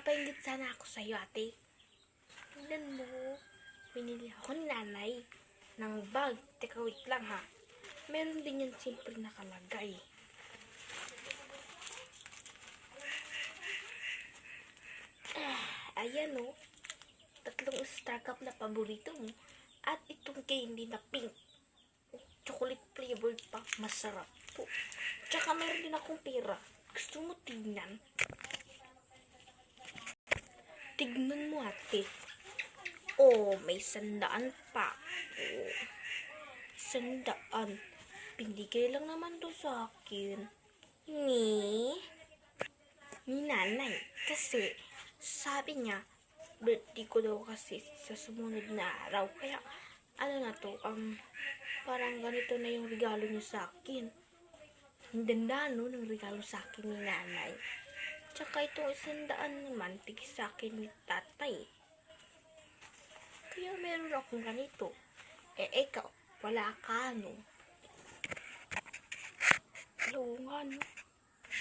Papaingit sana ako sa'yo, ate. Tingnan mo. Binili ako ni nanay ng bag. Teka, wait lang ha. Meron din yan simple nakalagay. Ayan o. 3 Star Cup na paborito mo. At itong candy na pink. Chocolate flavored pa. Masarap po. Tsaka meron din akong pera. Gusto mo tingnan? Tignan mo, ate. Oh, may 100 pa. Oh, 100. Binigay lang naman to sa akin. Ni nanay. Kasi, sabi niya, birthday ko daw kasi sa sumunod na araw. Kaya, ano na to, parang ganito na yung regalo niya sa akin. Ang ganda, no, ng regalo sa akin ni nanay. Tsaka itong 100 naman, tigis sa akin ni tatay. Kaya meron akong ganito. Ikaw, wala ka, no? Oo nga, no?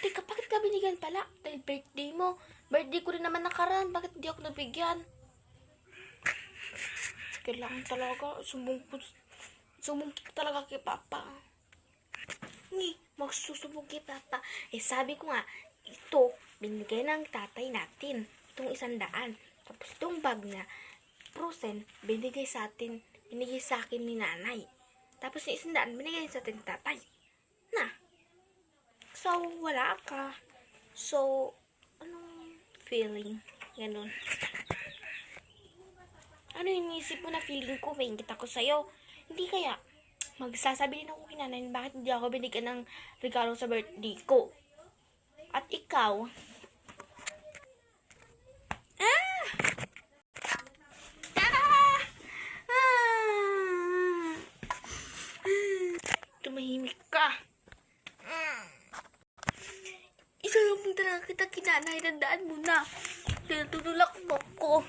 Teka, bakit ka binigyan pala? Dahil birthday mo. Birthday ko rin naman nakaraan. Bakit di ako nabigyan? Kailangan talaga. Sumbong talaga kay Papa. Magsusumbong kay Papa. Sabi ko nga, ito, binigay ng tatay natin. Itong 100. Tapos itong bag na frozen, binigay sa akin ni nanay. Tapos yung 100, binigay sa atin tatay. Na. So, wala ka. So, anong feeling? Ganun. Ano yung isip mo na feeling ko? May ingit ako sa'yo. Hindi kaya, magsasabi din ako kay nanay bakit hindi ako binigyan ng regalo sa birthday ko. At ikaw, tumahimik ka. Isalubong talaga kita kinanay, tandaan mo na. Tinutulak mo ko.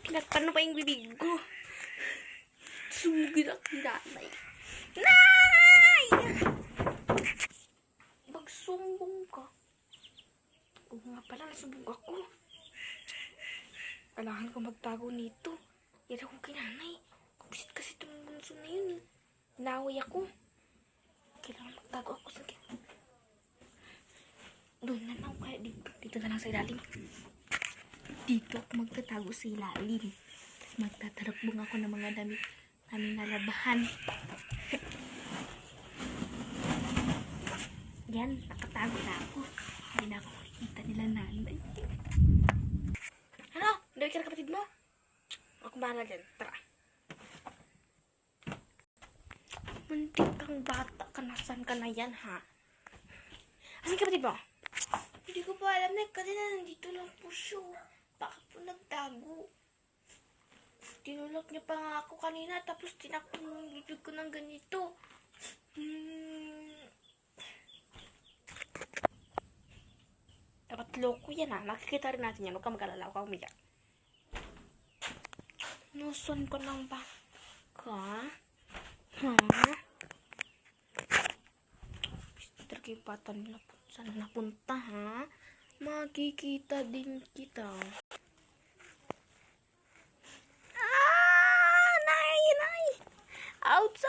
Pinagpano pa yung bibig ko. Sumugin ako kinanay. Nay! Magsumbong ka. Oo nga pala, nasumbong ako. Kailangan ko magtago nito. Yan ako kinanay. Kubisit kasi itong bunso na yun. Naway ako. Kailangan magtago ako sa doon na lang kaya dito. Dito na lang sa ilalim. Dito ako magtatago sa ilalim. Magtatarapbong ako ng mga damit namin nalabahan. Yan, nakatago na ako. Hindi na ako makikita nila nanay. Ano? Dawit ka na kapatid mo? Ako bahala dyan. Tara. Muntik kang bata ka. Nasaan ka na yan, ha? Asan kapatid mo? Hindi ko pa alam na. Kasi na nandito lang po siya. Bakit po nagtago? Tinulak niya pa nga ako kanina. Tapos tinakpan mo yung bibig ko ng ganito. Dapat loko yan, ha? Makikita rin natin yan. Huwag ka mag-alala. Huwag ka umiyak. Nasaan ka lang ba? Ha? Mr. Kipatan nila po. Saan napunta, ha? Makikita din kita. Nay! Ouch!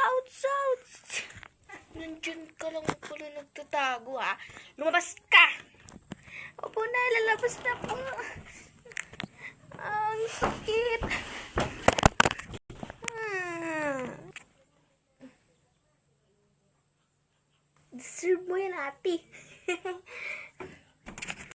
Nandiyan ka lang pala nagtatago, ha? Lumabas ka! Opo na, lalabas na po. Ang sakit. Deserve mo yan, ate.